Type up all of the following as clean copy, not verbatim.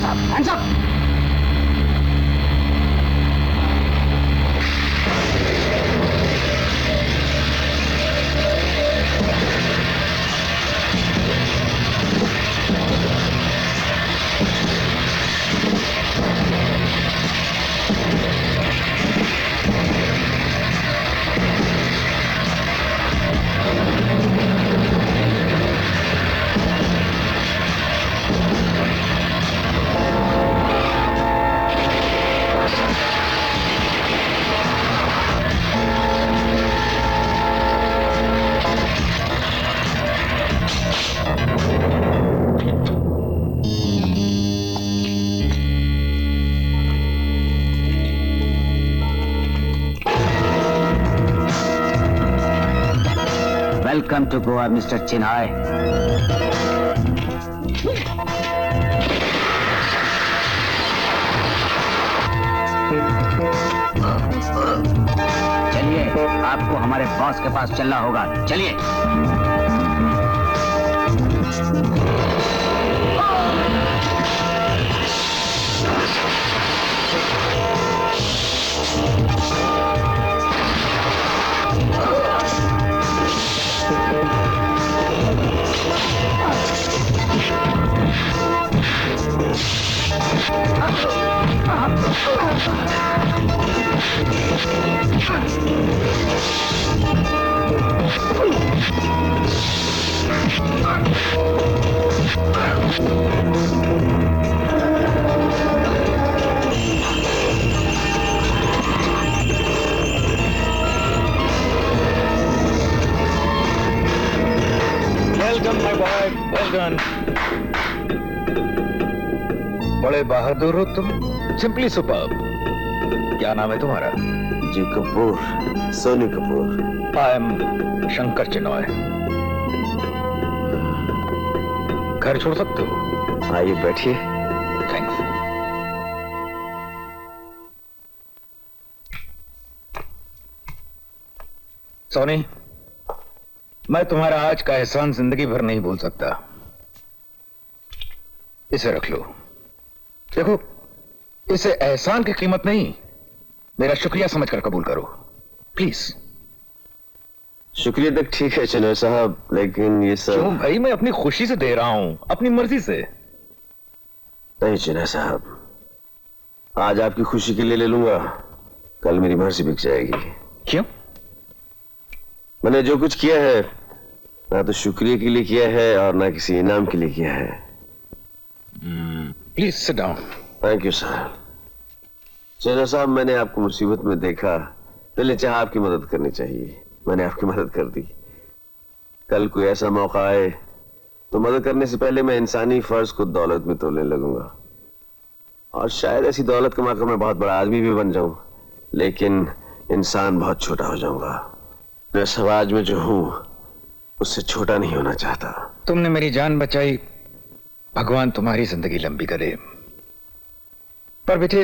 Hands up! Hands up! Welcome to Goa, Mr. Chinhai. चलिए, आपको हमारे बॉस के पास चलना होगा। चलिए। Welcome, my boy. Well done. बड़े बहादुर हो तुम। Simply superb. क्या नाम है तुम्हारा? जी कपूर, सोनी कपूर। I am Shankar Chinoy. घर छोड़ सकते हो? आइए बैठिए। थैंक्स। सोनी, मैं तुम्हारा आज का एहसान जिंदगी भर नहीं भूल सकता। इसे रख लो। देखो, इसे एहसान की कीमत नहीं, मेरा शुक्रिया समझकर कबूल करो, प्लीज। शुक्रिया तक ठीक है चिनॉय साहब, लेकिन ये सब। क्यों भाई, मैं अपनी खुशी से दे रहा हूं, अपनी मर्जी से। नहीं चिनॉय साहब, आज आपकी खुशी के लिए ले लूंगा, कल मेरी मर्जी बिक जाएगी। क्यों? मैंने जो कुछ किया है ना तो शुक्रिया के लिए किया है और ना किसी इनाम के लिए किया है। Please sit down. Thank you sir. Chinoy साहब, मैंने आपको मुसीबत में देखा, दिल चाहा आपकी मदद करनी चाहिए, मैंने आपकी मदद कर दी। कल कोई ऐसा मौका आए तो मदद करने से पहले मैं इंसानी फर्ज को दौलत में तोड़ने लगूंगा, और शायद ऐसी दौलत कमाकर मैं बहुत बड़ा आदमी भी बन जाऊं, लेकिन इंसान बहुत छोटा हो जाऊंगा। मैं समाज में जो हूं उससे छोटा नहीं होना चाहता। तुमने मेरी जान बचाई, भगवान तुम्हारी जिंदगी लंबी करे। पर बेटे,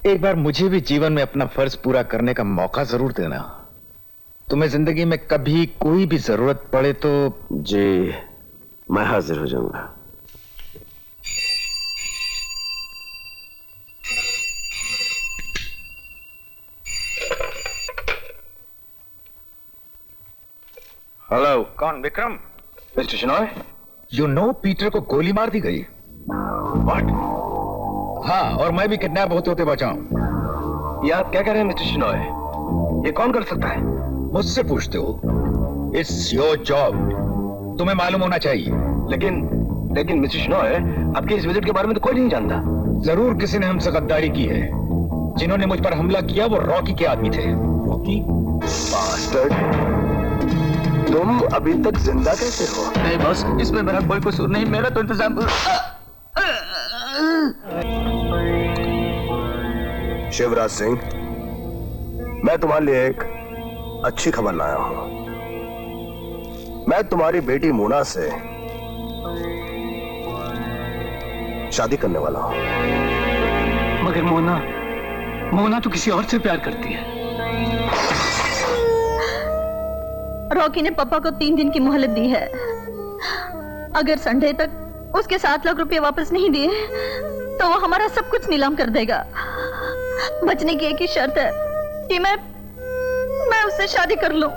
एक बार मुझे भी जीवन में अपना फर्ज पूरा करने का मौका जरूर देना। तुम्हें जिंदगी में कभी कोई भी जरूरत पड़े तो। जी, मैं हाजिर हो जाऊंगा। हेलो, कौन? Vikram? Mister Chinoy, you know Peter को गोली मार दी गई। व्हाट? हाँ, और मैं भी किडनैप होते होते बचा हूं। ये आप क्या कह रहे हैं मिस्टर चिनॉय? ये कौन कर सकता है? मुझसे पूछते हो? इट्स योर जॉब, तुम्हें मालूम होना चाहिए। लेकिन मिस्टर चिनॉय, आपके इस विजिट के बारे में तो कोई नहीं जानता। जरूर किसी ने हमसे गद्दारी की है। जिन्होंने मुझ पर हमला किया वो रॉकी के आदमी थे। रॉकी? बास्टर्ड! तुम अभी तक जिंदा कैसे हो? नहीं बॉस, इसमें मेरा कोई कसूर नहीं, मेरा तो इंतजाम। शिवराज सिंह, मैं तुम्हारे लिए एक अच्छी खबर लाया हूं। मैं तुम्हारी बेटी मोना से शादी करने वाला हूं। मगर मोना तो किसी और से प्यार करती है। रॉकी ने पापा को 3 दिन की मोहलत दी है। अगर संडे तक उसके 7 लाख रुपए वापस नहीं दिए तो वो हमारा सब कुछ नीलाम कर देगा। बचने की एक ही शर्त है कि मैं उससे शादी कर लूं।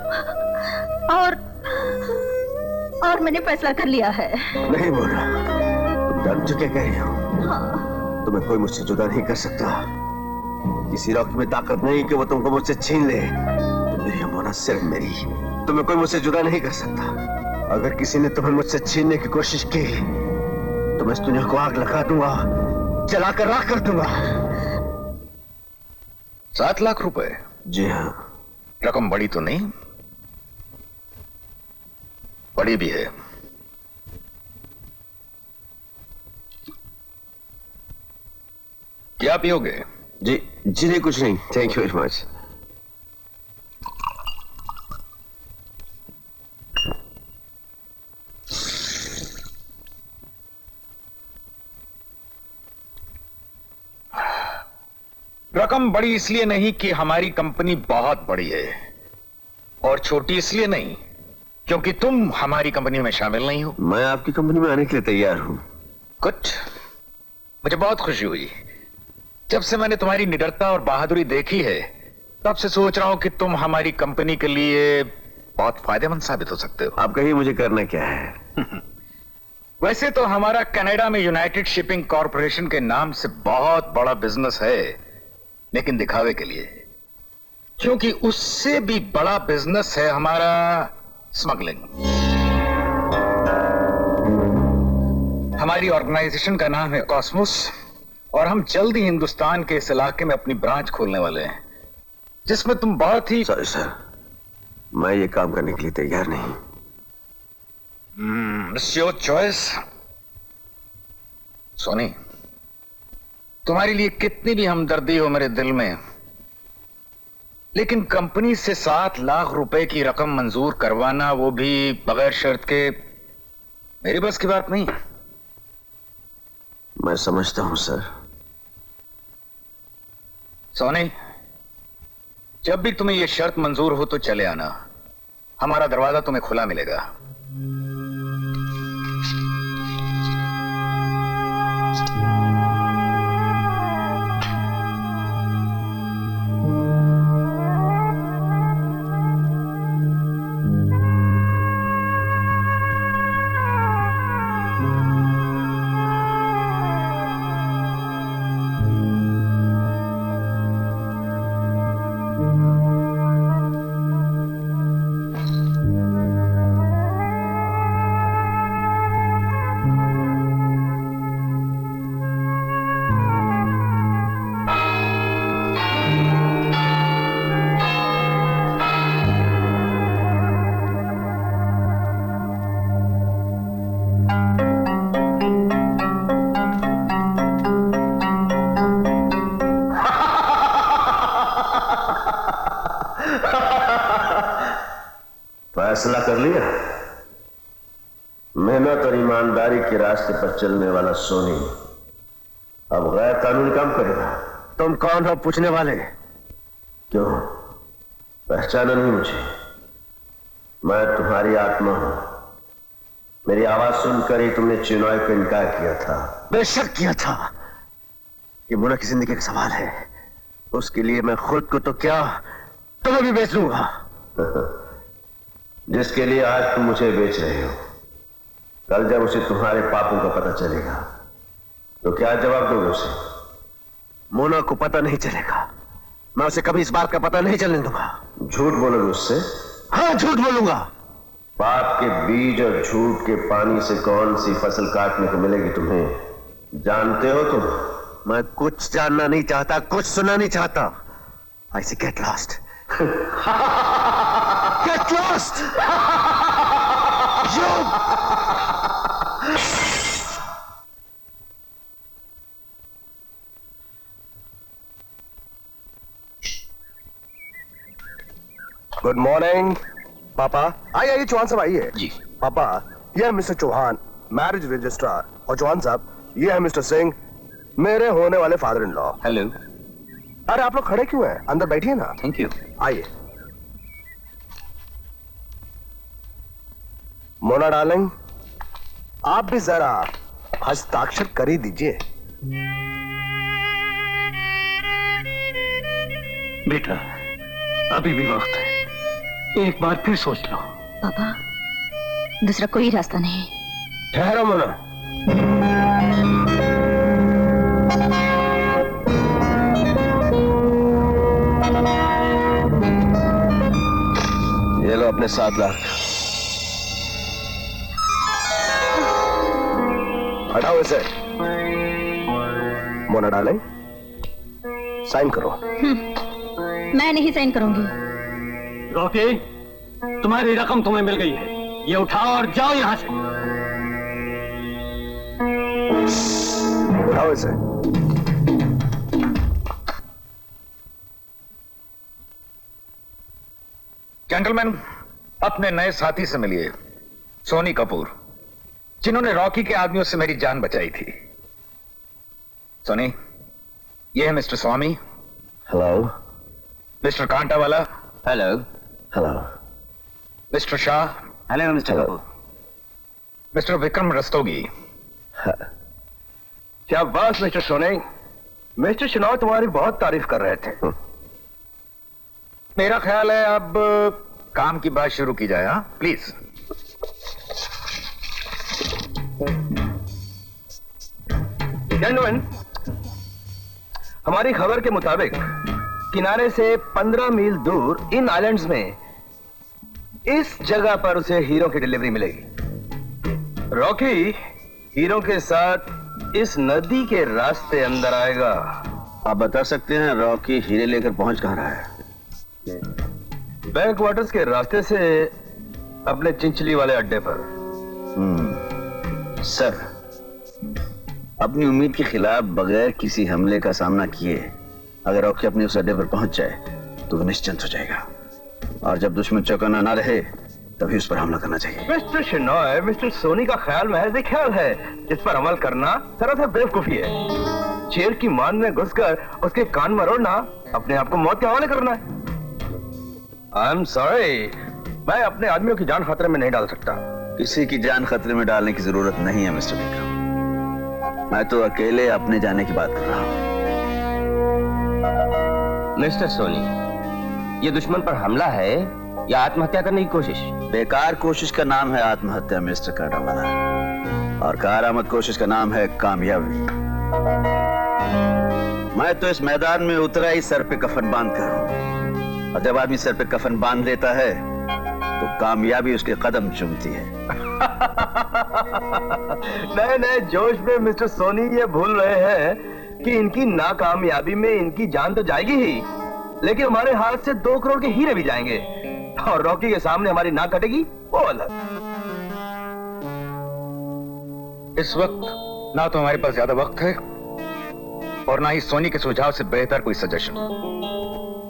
और मैंने फैसला कर लिया है। नहीं मोना, तुम जान चुके कह रही हो। हाँ। तुम्हें कोई मुझसे जुदा नहीं कर सकता। किसी रॉकी में ताकत नहीं कि वो तुमको मुझसे छीन ले। तुम मेरी हो मोना, सिर्फ मेरी। तुम्हें कोई मुझसे जुदा नहीं कर सकता। अगर किसी ने तुम्हें मुझसे छीनने की कोशिश की तो मैं इस दुनिया को आग लगा दूंगा, जलाकर राख कर दूंगा। 7 लाख रुपए? जी हाँ। रकम बड़ी तो नहीं, बड़ी भी है। क्या पियोगे? जी नहीं, कुछ नहीं, थैंक यू वेरी मच। रकम बड़ी इसलिए नहीं कि हमारी कंपनी बहुत बड़ी है, और छोटी इसलिए नहीं क्योंकि तुम हमारी कंपनी में शामिल नहीं हो। मैं आपकी कंपनी में आने के लिए तैयार हूं। कुछ मुझे बहुत खुशी हुई। जब से मैंने तुम्हारी निडरता और बहादुरी देखी है तब से सोच रहा हूं कि तुम हमारी कंपनी के लिए बहुत फायदेमंद साबित हो सकते हो। आप कहिए मुझे करना क्या है? वैसे तो हमारा कनाडा में यूनाइटेड शिपिंग कॉरपोरेशन के नाम से बहुत बड़ा बिजनेस है, लेकिन दिखावे के लिए, क्योंकि उससे भी बड़ा बिजनेस है हमारा स्मगलिंग। हमारी ऑर्गेनाइजेशन का नाम है कॉस्मोस, और हम जल्द ही हिंदुस्तान के इस इलाके में अपनी ब्रांच खोलने वाले हैं, जिसमें तुम बहुत ही। सॉरी सर, मैं ये काम करने के लिए तैयार नहीं। It's your choice. सोनी, तुम्हारे लिए कितनी भी हमदर्दी हो मेरे दिल में, लेकिन कंपनी से 7 लाख रुपए की रकम मंजूर करवाना, वो भी बगैर शर्त के, मेरी बस की बात नहीं। मैं समझता हूं सर। सोनी, जब भी तुम्हें यह शर्त मंजूर हो तो चले आना, हमारा दरवाजा तुम्हें खुला मिलेगा। फैसला कर लिया। मेहनत और ईमानदारी के रास्ते पर चलने वाला सोनी अब गैर कानूनी काम करेगा। तुम कौन हो पूछने वाले? क्यों पहचाना नहीं मुझे? मैं तुम्हारी आत्मा हूं। मेरी आवाज सुनकर ही तुमने चुनाव का इनकार किया था। बेशक किया था। ये मोना की जिंदगी का सवाल है, उसके लिए मैं खुद को तो क्या तुम्हें भी बेच लूंगा। जिसके लिए आज तुम मुझे बेच रहे हो, कल जब उसे तुम्हारे पापों का पता चलेगा तो क्या जवाब दोगे उसे? मोना को पता नहीं चलेगा। मैं उसे कभी इस बात का पता नहीं चलने दूंगा। झूठ बोलोगे उससे? हाँ, झूठ बोलूंगा। पाप के बीज और झूठ के पानी से कौन सी फसल काटने को मिलेगी तुम्हें, जानते हो तुम? मैं कुछ जानना नहीं चाहता, कुछ सुनना नहीं चाहता। I say get lost. Get lost! You! Good morning पापा। आइए चौहान साहब आइए। जी पापा, ये है मिस्टर चौहान, मैरिज रजिस्ट्रार, और चौहान साहब ये है मिस्टर सिंह, मेरे होने वाले फादर इन लॉ। हेलो। अरे आप लोग खड़े क्यों हैं? अंदर बैठिए ना। Thank you. आइए। मोना डार्लिंग, आप भी जरा हस्ताक्षर कर ही दीजिए। बेटा, अभी भी वक्त है, एक बार फिर सोच लो। पापा, दूसरा कोई रास्ता नहीं। ठहरो मोना। ये लो अपने 7 लाख। हटाओ इसे। मोना डार्लिंग, साइन करो। मैं नहीं साइन करूंगी। रॉकी, तुम्हारी रकम तुम्हें मिल गई है, ये उठाओ और जाओ यहां से। उठाओ इसे। जेंटलमैन, अपने नए साथी से मिलिए, सोनी कपूर, जिन्होंने रॉकी के आदमियों से मेरी जान बचाई थी। सोनी, ये है mister Swami. Hello. Mister Kantawala. Hello. Hello. Mister Shah. Hello mister Kapoor. Mister Vikram Rastogi. क्या बात मिस्टर सोनी, मिस्टर शनौर तुम्हारी बहुत तारीफ कर रहे थे। मेरा ख्याल है अब काम की बात शुरू की जाए। हाँ प्लीज। जेंटलमैन, हमारी खबर के मुताबिक किनारे से 15 मील दूर इन आइलैंड्स में इस जगह पर उसे हीरो की डिलीवरी मिलेगी। रॉकी हीरो के साथ इस नदी के रास्ते अंदर आएगा। आप बता सकते हैं रॉकी हीरे लेकर पहुंच कहां रहा है? बैंक वाटर्स के रास्ते से अपने चिंचली वाले अड्डे पर। सर, अपनी उम्मीद के खिलाफ बगैर किसी हमले का सामना किए अगर रॉकी अपने उस अड्डे पर पहुंच जाए तो वो निश्चिंत हो जाएगा, और जब दुश्मन चौकन्ना ना रहे तभी उस पर हमला करना चाहिए। मिस्टर शेनॉय, मिस्टर सोनी का ख्याल महज एक ख्याल है जिस पर अमल करना सरासर बेवकूफी है। शेर की मान में घुसकर उसके कान मरोड़ना अपने आप को मौत के हवाले करना है। आई एम सॉरी, मैं अपने आदमियों की जान खतरे में नहीं डाल सकता। किसी की जान खतरे में डालने की जरूरत नहीं है मिस्टर विक्रम, मैं तो अकेले अपने जाने की बात कर रहा हूं। मिस्टर सोनी, ये दुश्मन पर हमला है या आत्महत्या करने की कोशिश? बेकार कोशिश का नाम है आत्महत्या मिस्टर कांटावाला, और कारामद कोशिश का नाम है कामयाबी। मैं तो इस मैदान में उतरा ही सर पे कफन बांध कर हूं, और जब आदमी सर पे कफन बांध लेता है तो कामयाबी उसके कदम चूमती है। नए नए जोश में मिस्टर सोनी ये भूल रहे हैं कि इनकी नाकामयाबी में इनकी जान तो जाएगी ही, लेकिन हमारे हाथ से 2 करोड़ के हीरे भी जाएंगे, और रॉकी के सामने हमारी नाक कटेगी वो अलग। इस वक्त ना तो हमारे पास ज्यादा वक्त है और ना ही सोनी के सुझाव से बेहतर कोई सजेशन।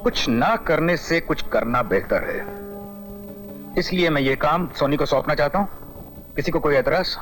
कुछ ना करने से कुछ करना बेहतर है, इसलिए मैं ये काम सोनी को सौंपना चाहता हूं। किसी को कोई एतराज?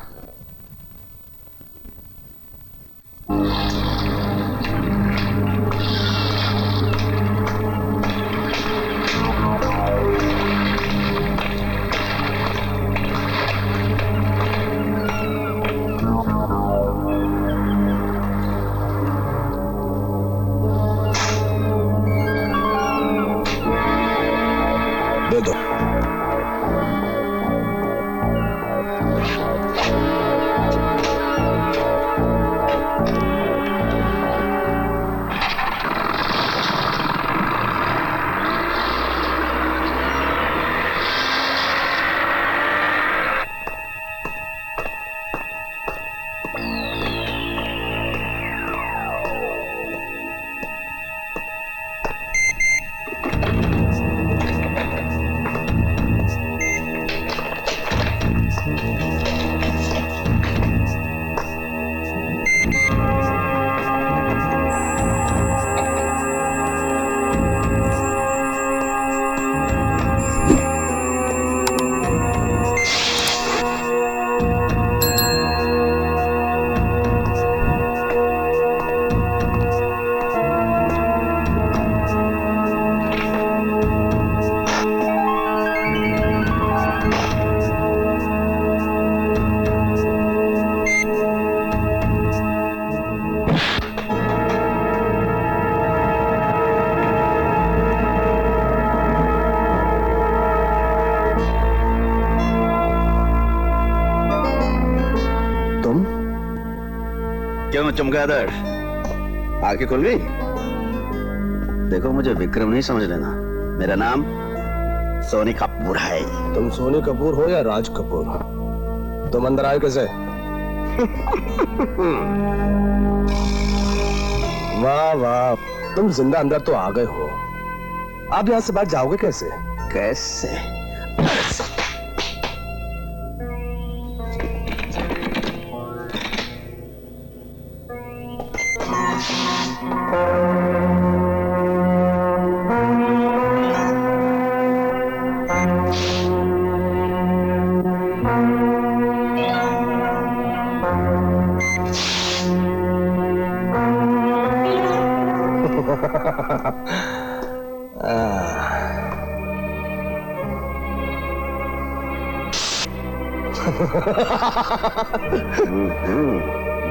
दे दो। क्यों चमगादड़, आंखें खुल गई? देखो मुझे विक्रम नहीं समझ लेना, मेरा नाम सोनी कपूर है। तुम सोनी कपूर हो या राज कपूर? तुम अंदर आए कैसे? वाह वाह, तुम जिंदा अंदर तो आ गए हो। आप यहाँ से बाहर जाओगे कैसे? कैसे?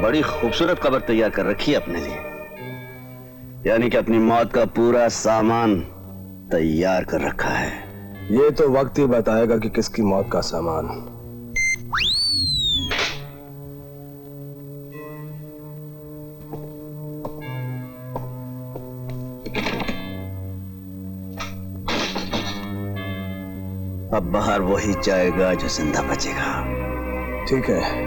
बड़ी खूबसूरत कबर तैयार कर रखी है अपने लिए, यानी कि अपनी मौत का पूरा सामान तैयार कर रखा है। ये तो वक्त ही बताएगा कि किसकी मौत का सामान। अब बाहर वही जाएगा जो जिंदा बचेगा। ठीक है।